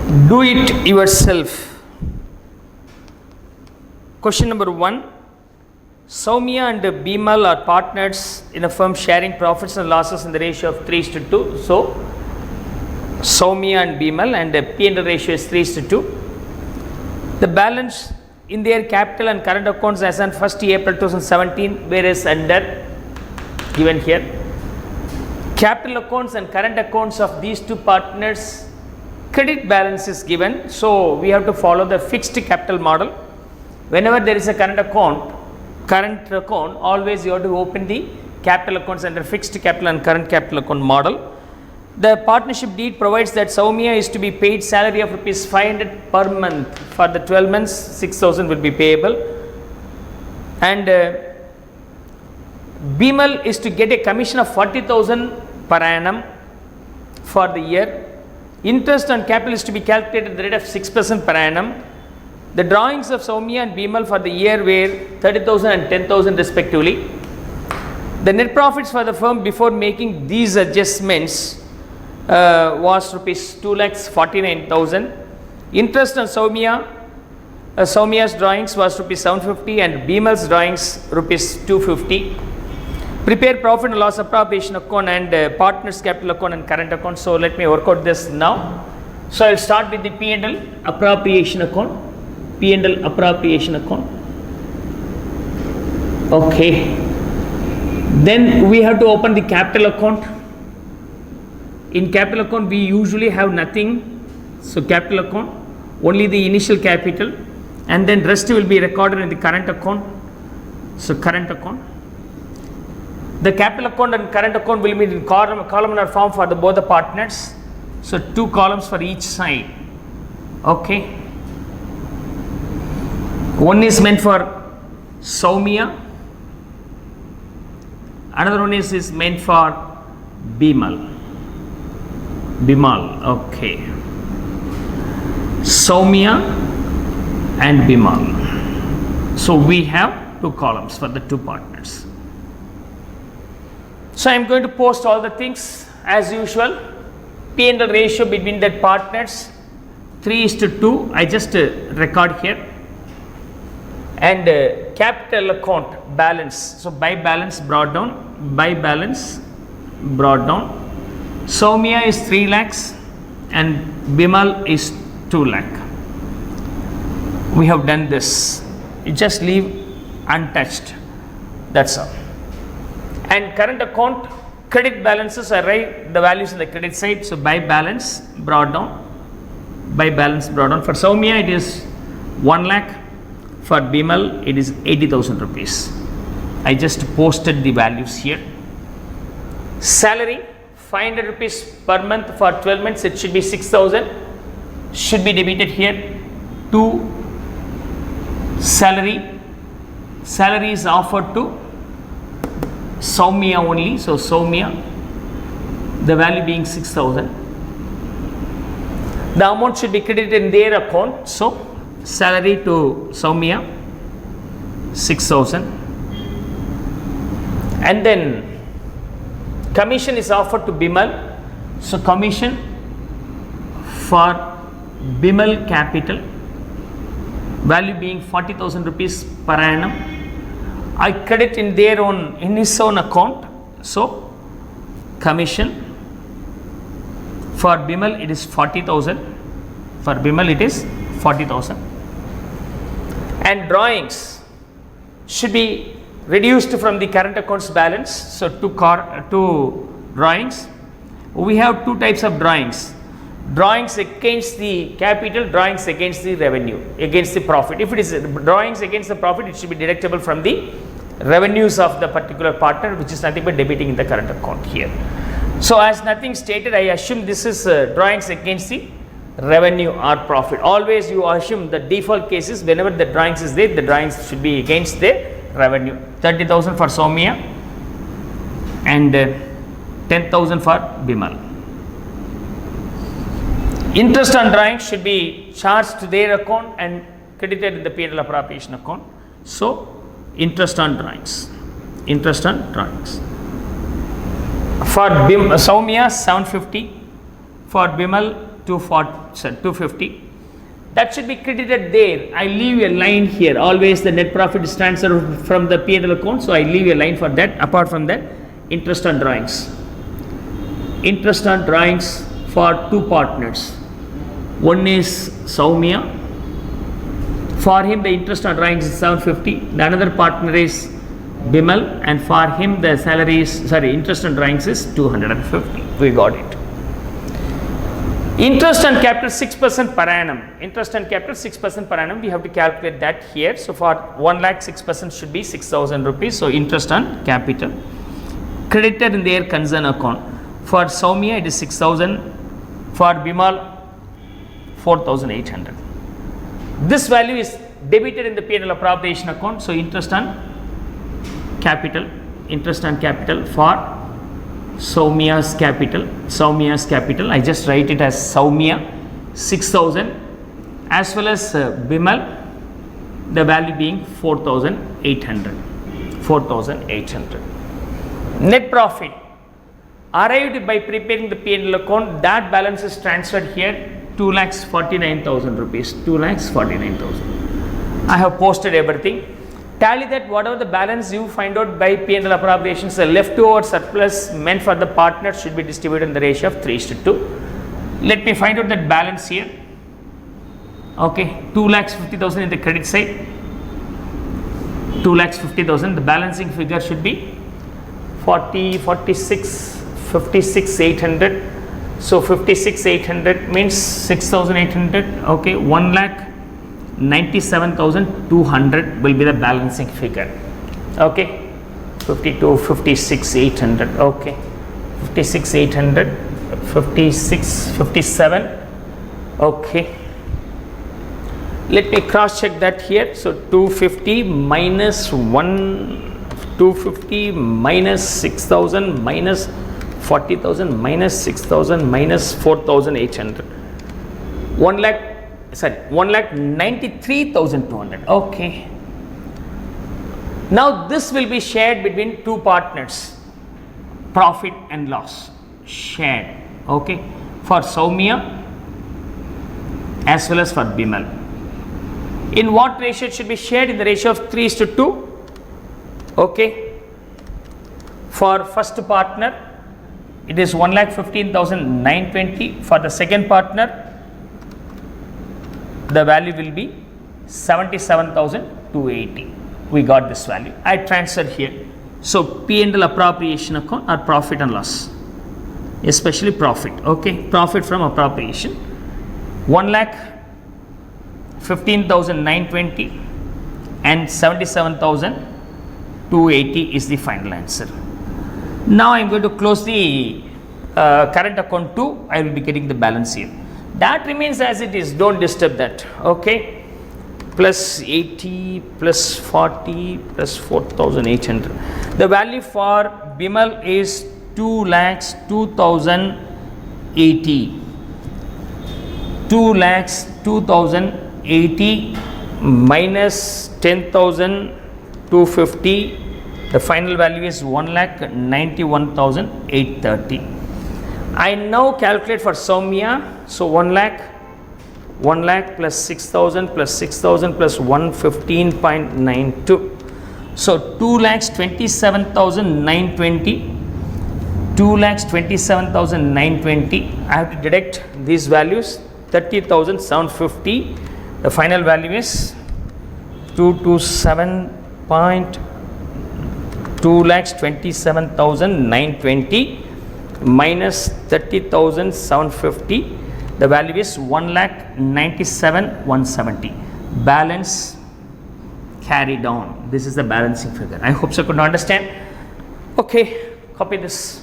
Do it yourself. Question number 1. Soumya and Bimal are partners in a firm sharing profits and losses in the ratio of 3:2. So, Soumya and Bimal, and the P&L ratio is 3:2. The balance in their capital and current accounts as on 1st April 2017, whereas under given here, capital accounts and current accounts of these two partners, credit balance is given. So, we have to follow the fixed capital model. Whenever there is a current account, always you have to open the capital accounts under fixed capital and current capital account model. The partnership deed provides that Soumya is to be paid salary of rupees 500 per month for the 12 months, 6,000 will be payable, and Bimal is to get a commission of 40,000 per annum for the year. Interest on capital is to be calculated at the rate of 6% per annum. The drawings of Soumya and Bimal for the year were 30,000 and 10,000 respectively. The net profits for the firm before making these adjustments was rupees 2,49,000. Interest on Soumya's drawings was rupees 750 and Bimal's drawings rupees 250. Prepare profit and loss appropriation account and partners capital account and current account. So let me work out this now. So I will start with the P&L appropriation account. P&L appropriation account. Okay. Then we have to open the capital account. In capital account we usually have nothing. So capital account, only the initial capital, and then rest will be recorded in the current account. So current account. The capital account and current account will be in columnar form for both the partners. So 2 columns for each side. Okay. One is meant for Soumya, another one is meant for Bimal. Okay. Soumya and Bimal. So we have 2 columns for the 2 partners. So I am going to post all the things as usual. P&L ratio between the partners 3:2. I just record here. And capital account balance. So by balance brought down. Soumya is 3 lakhs and Bimal is 2 lakh. We have done this. You just leave untouched. That's all. And current account credit balances, I write the values on the credit side. So by balance brought down. For Soumya it is 1 lakh. For Bimal it is 80,000 rupees. I just posted the values here. Salary 500 rupees per month for 12 months, it should be 6,000, should be debited here. To salary is offered to Soumya only. So Soumya, the value being 6,000. The amount should be credited in their account. So salary to Soumya 6,000, and then commission is offered to Bimal. So commission for Bimal capital, value being 40,000 rupees per annum. I credit in his own account. So commission for Bimal it is 40,000. For Bimal it is 40,000. And drawings should be reduced from the current accounts balance. So 2 drawings. We have 2 types of drawings. Drawings against the capital, drawings against the revenue, against the profit. If it is drawings against the profit, it should be deductible from the revenues of the particular partner, which is nothing but debiting in the current account here. So as nothing stated, I assume this is drawings against the revenue or profit. Always you assume the default cases, whenever the drawings is there, the drawings should be against the revenue. 30,000 for Soumya and 10,000 for Bimal. Interest on drawings should be charged to their account and credited in the P&L appropriation account. So interest on drawings. For Soumya 750, for Bimal 250. That should be credited there. I leave a line here. Always the net profit is transferred from the P&L account. So I leave a line for that. Apart from that, interest on drawings. Interest on drawings for two partners. One is Soumya. For him the interest on drawings is 750. The another partner is Bimal, and for him the salary is, interest on drawings is 250. We got it. Interest on capital 6% per annum. Interest on capital 6% per annum. We have to calculate that here. So for 1 lakh 6% should be 6,000 rupees. So interest on capital credited in their concern account. For Soumya it is 6,000. For Bimal 4,800. This value is debited in the P&L appropriation account. So interest on capital for Soumya's capital, I just write it as Soumya 6,000, as well as Bimal, the value being 4,800. Net profit arrived by preparing the P&L account. That balance is transferred here, 2,49,000 rupees. 2,49,000. I have posted everything. Tally that whatever the balance you find out by P&L appropriations, the leftover surplus meant for the partner should be distributed in the ratio of 3:2. Let me find out that balance here. Okay, 2,50,000 in the credit side. 2,50,000. The balancing figure should be 56,800. So 56,800 means 6,800. Okay, 1,97,200 will be the balancing figure. Okay, 56,800. Okay, 56,800, 57. Okay, let me cross check that here. So 250 minus 250 minus 6,000 minus 40,000 minus 6,000 minus 4,800. 1,93,200. Okay. Now this will be shared between two partners. Profit and loss shared. Okay. For Soumya as well as for Bimal. In what ratio it should be shared? In the ratio of 3:2. Okay. For first partner, it is 1,15,920. For the second partner, the value will be 77,280. We got this value. I transferred here. So P&L appropriation account or profit and loss, especially profit. Okay, profit from appropriation, 1,15,920 and 77,280 is the final answer. Now I am going to close the current account too. I will be getting the balance here. That remains as it is, don't disturb that. Okay, plus 80 plus 40 plus 4,800. The value for Bimal is 2,02,080. 2,02,080 minus 10,250. The final value is 1,91,830. I now calculate for Soumya. So 1 lakh plus 6,000 plus 6,000 plus 115.92. So 2,27,920. 2,27,920. I have to deduct these values. 30,750. The final value is 2,27,920 minus 30,750. The value is 1,97,170. Balance carried on. This is the balancing figure. I hope so you could understand. Okay, copy this.